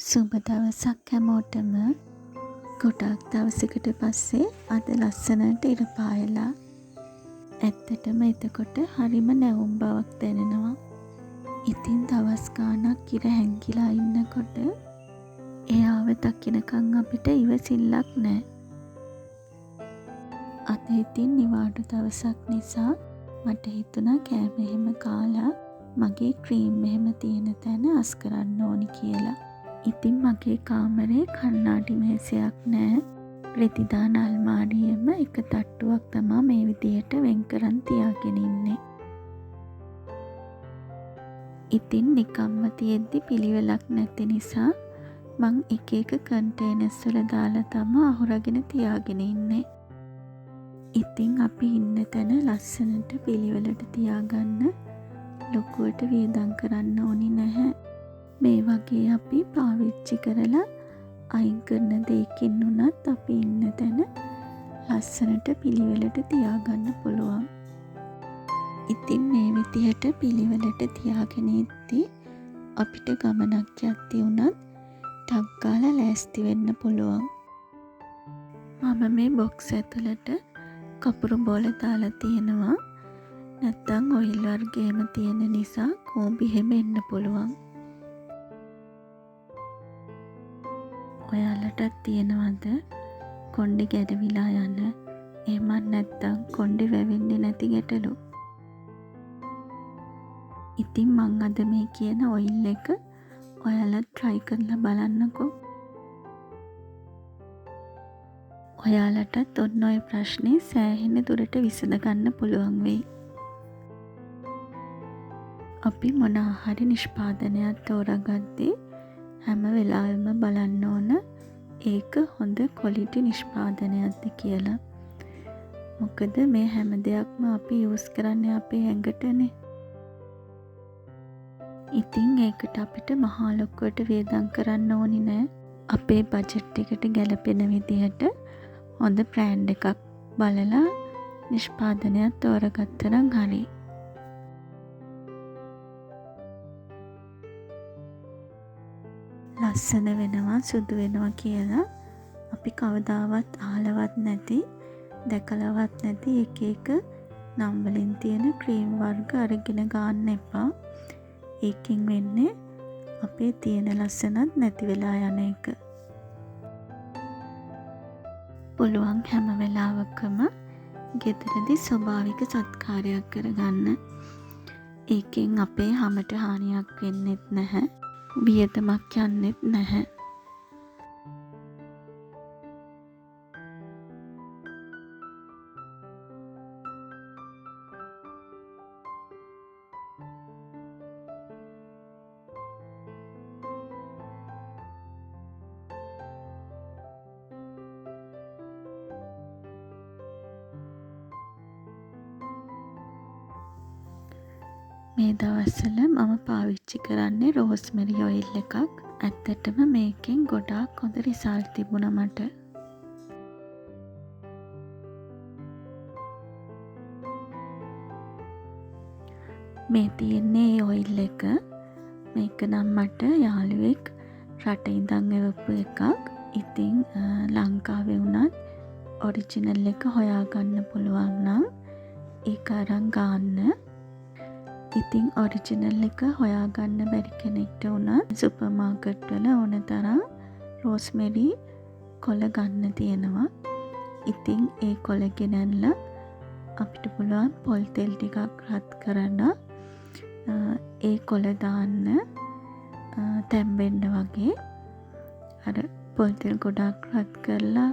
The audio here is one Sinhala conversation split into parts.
සුබ දවසක් හැමෝටම. ගොඩක් දවසකට පස්සේ අද ලස්සනට ඉර පායලා. ඇත්තටම එතකොට හරිම නැවුම් බවක් දැනෙනවා. ඉතින් දවස් ගාණක් ඉර හැංගිලා ඉන්නකොට එයාව දකින්නකම් අපිට ඉවසිල්ලක් නැහැ. අද ඉතින් නිවාඩු දවසක් නිසා මට හිතුණා කෑම එහෙම කාලා මගේ ක්‍රීම් එහෙම තියෙන තැන අස් කරන්න ඕනි කියලා. ඉතින් මගේ කාමරේ කණ්ණාඩි මේසයක් නැහැ. රෙදිදාන අල්මාරියෙම එක තට්ටුවක් තමයි මේ විදියට වෙන් කරන් තියාගෙන ඉන්නේ. ඉතින් නිකම්ම තියෙද්දි පිළිවෙලක් නැති නිසා මං එක එක කන්ටේනර්ස් වල දාලා තමයි අහුරගෙන තියාගෙන ඉන්නේ. ඉතින් අපි ඉන්න තැන ලස්සනට පිළිවෙලට තියාගන්න ලොකුවට වියදම් කරන්න ඕනි නැහැ. මේ වගේ අපි පාවිච්චි කරලා අයින් කරන දෙයකින් උනත් අපි ඉන්න තැන ලස්සනට පිළිවෙලට තියාගන්න පුළුවන්. ඉතින් මේ විදිහට පිළිවෙලට තියාගෙන ඉද්දි අපිට ගමනක් යද්දී උනත් ටක් ගාලා ලෑස්ති වෙන්න පුළුවන්. මම මේ බොක්ස් ඇතුළට කපුරු බෝල දාලා තියෙනවා. නැත්තම් ඔයිල් වර්ගයේම තියෙන නිසා කෝඹි හැම එන්න පුළුවන්. ඔයාලටත් තියෙනවද කොණ්ඩේ ගැඩවිලා යන එහෙමත් නැත්තම් කොණ්ඩේ වැවෙන්නේ නැති ගැටලු? ඉතින් මං අද මේ කියන ඔයිල් එක ඔයාලා try කරලා බලන්නකෝ. ඔයාලටත් ඔන්න ඔය ප්‍රශ්නේ සෑහෙන දුරට විසඳ ගන්න පුළුවන් වෙයි. අපි මොන ආහාර නිෂ්පාදනයක් තෝරාගද්දී හැම වෙලාවෙම බලන්න ඕන ඒක හොඳ ක්වොලිටි නිෂ්පාදනයක්ද කියලා. මොකද මේ හැම දෙයක්ම අපි යූස් කරන්නේ අපේ ඇඟටනේ. ඉතින් ඒකට අපිට මහා ලොකුවට වියදම් කරන්න ඕනි නෑ. අපේ බජට් එකට ගැලපෙන විදිහට හොඳ බ්‍රෑන්ඩ් එකක් බලලා නිෂ්පාදනයක් තෝරගත්තා නම් හරි. ලස්සන වෙනවා සුදු වෙනවා කියලා අපි කවදාවත් අහලවත් නැති දැකලවත් නැති එක එක නම් වලින් තියෙන ක්‍රීම් වර්ග අරගෙන ගන්න එපා. ඒකෙන් වෙන්නේ අපේ තියෙන ලස්සනත් නැති වෙලා යන එක. පුළුවන් හැම වෙලාවකම ගෙදරදී ස්වභාවික සත්කාරයක් කරගන්න. ඒකෙන් අපේ හැමට හානියක් වෙන්නෙත් නැහැ. වියදමක් යන්නෙත් නැහැ. මේ දවස්වල මම පාවිච්චි කරන්නේ රෝස්මෙරි ඔයිල් එකක්. ඇත්තටම මේකෙන් ගොඩාක් හොඳ රිසල්ට් තිබුණා මට. මේ තියෙන්නේ ඔයිල් එක. මේක නම් මට යාළුවෙක් රට ඉඳන් එවපු එකක්. ඉතින් ලංකාවේ වුණත් ඔරිජිනල් එක හොයාගන්න පුළුවන් නම් ඒක අරන් ගන්න. ඉතින් ඔරිජිනල් එක හොයාගන්න බැරි කෙනෙක්ට උනත් සුපර් මාකට් වල ඕන තරම් රෝස්මෙරි කොළ ගන්න තියෙනවා. ඉතින් ඒ කොළ ගෙනල්ලා අපිට පුළුවන් පොල් තෙල් ටිකක් රත් කරලා ඒ කොළ දාන්න තැම්බෙන්න වගේ. අර පොල් තෙල් ගොඩක් රත් කරලා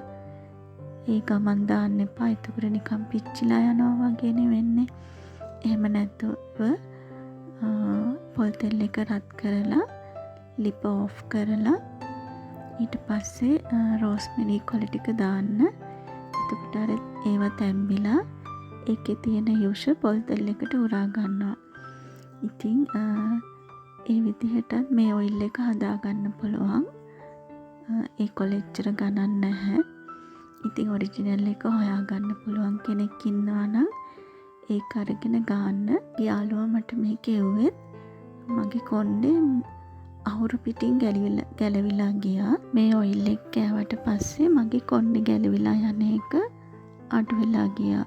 ඒ ගමන් දාන්න එපා. එතකොට නිකන් පිච්චිලා යනවා වගේ නෙවෙන්නේ. එහෙම නැතුව පොල් තෙල් එක රත් කරලා ලිප ඔෆ් කරලා ඊට පස්සේ රෝස්මෙරි කොළ ටික දාන්න. එතකොට අර ඒව තැම්බිලා ඒකේ තියෙන යුෂ පොල් තෙල් එකට උරා ගන්නවා. ඉතින් ඒ විදිහටත් මේ ඔයිල් එක හදා ගන්න පුළුවන්. ඒ කොළ එච්චර ගණන් නැහැ. ඉතින් ඔරිජිනල් එක හොයා ගන්න පුළුවන් කෙනෙක් ඉන්නවා නම් ඒක අරගෙන ගන්න. යාළුවා මට මේක එව්වෙත් මගේ කොණ්ඩේ අහුරු පිටින් ගැලවිලා ගියා. මේ ඔයිල් එක කෑවට පස්සේ මගේ කොණ්ඩේ ගැලවිලා යන එක අඩු වෙලා ගියා.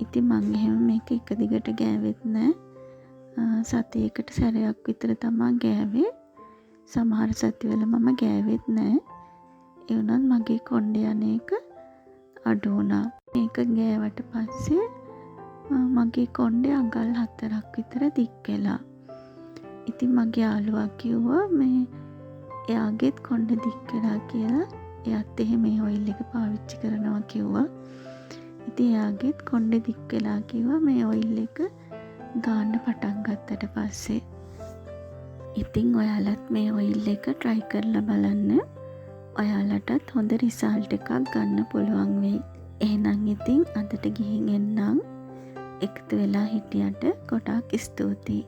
ඉතින් මං එහෙම මේක එක දිගට ගෑවෙත් නෑ. සතියකට සැරයක් විතර තමා ගෑවේ. සමහර සතිවල මම ගෑවෙත් නෑ. ඒ වුණත් මගේ කොණ්ඩේ යන එක අඩු වුණා. මේක ගෑවට පස්සේ මගේ කොණ්ඩේ අඟල් 4ක් විතර දික් වෙලා. ඉතින් මගේ යාළුවා කිව්වා මේ එයාගෙත් කොණ්ඩේ දික් වෙලා කියලා. එයාත් එහෙම මේ ඔයිල් එක පාවිච්චි කරනවා කිව්වා. ඉතින් එයාගෙත් කොණ්ඩේ දික් වෙලා කිව්වා මේ ඔයිල් එක ගාන්න පටන් ගත්තට පස්සේ. ඉතින් ඔයාලත් මේ ඔයිල් එක try කරලා බලන්න. ඔයාලටත් හොඳ රිසල්ට් එකක් ගන්න පුළුවන් වෙයි. එහෙනම් ඉතින් අදට ගිහින් එන්නම්. එකතු වෙලා හිටියට ගොඩාක් ස්තුතියි.